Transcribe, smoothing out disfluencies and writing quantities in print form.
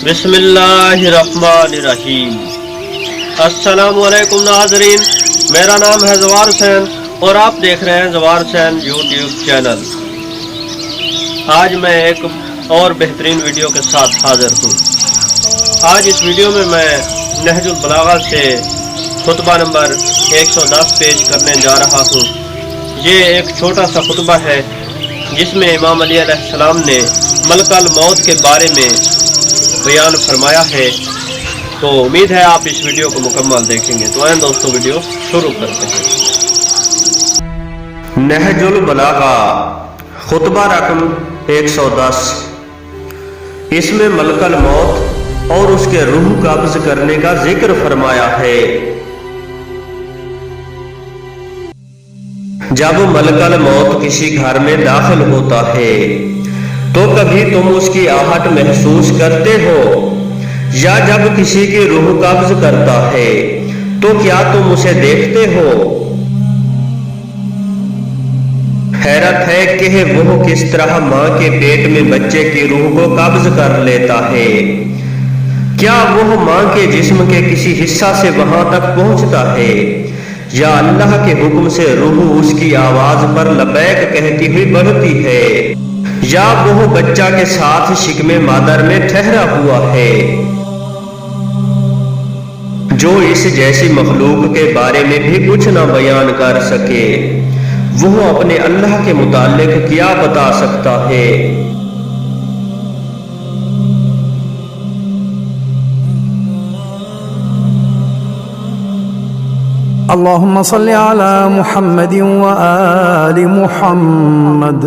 बिस्मिल्लाहिर्रहमानिर्रहीम। अस्सलामुअलैकुम नाज़रीन, मेरा नाम है ज़वार हुसैन और आप देख रहे हैं ज़वार हुसैन यूट्यूब चैनल। आज मैं एक और बेहतरीन वीडियो के साथ हाज़िर हूँ। आज इस वीडियो में मैं नहजुल बलागा से खुतबा नंबर 110 पेश करने जा रहा हूँ। ये एक छोटा सा खुतबा है जिसमें इमाम अली अलैहिस्सलाम ने मलकल मौत के बारे में बयान फरमाया है। तो उम्मीद है आप इस वीडियो को मुकम्मल देखेंगे। तो आइए दोस्तों, वीडियो शुरू करते हैं। नहजुल बलागा खुतबा रकम 110। इसमें मलकल मौत और उसके रूह कब्ज करने का जिक्र फरमाया है। जब मलकल मौत किसी घर में दाखिल होता है तो कभी तुम उसकी आहट महसूस करते हो, या जब किसी की रूह कब्ज करता है तो क्या तुम उसे देखते हो? हैरत है कि वो किस तरह माँ के पेट में बच्चे की रूह को कब्ज कर लेता है। क्या वो माँ के जिस्म के किसी हिस्सा से वहां तक पहुंचता है, या अल्लाह के हुक्म से रूह उसकी आवाज पर लबैक कहती हुई बढ़ती है, या वो बच्चा के साथ शिकमे मादर में ठहरा हुआ है। जो इस जैसी मखलूक के बारे में भी कुछ ना बयान कर सके, वो अपने अल्लाह के मुतालिक क्या बता सकता है? अल्लाहुम्मा सल्ली अला मुहम्मदिन व आलि मुहम्मद।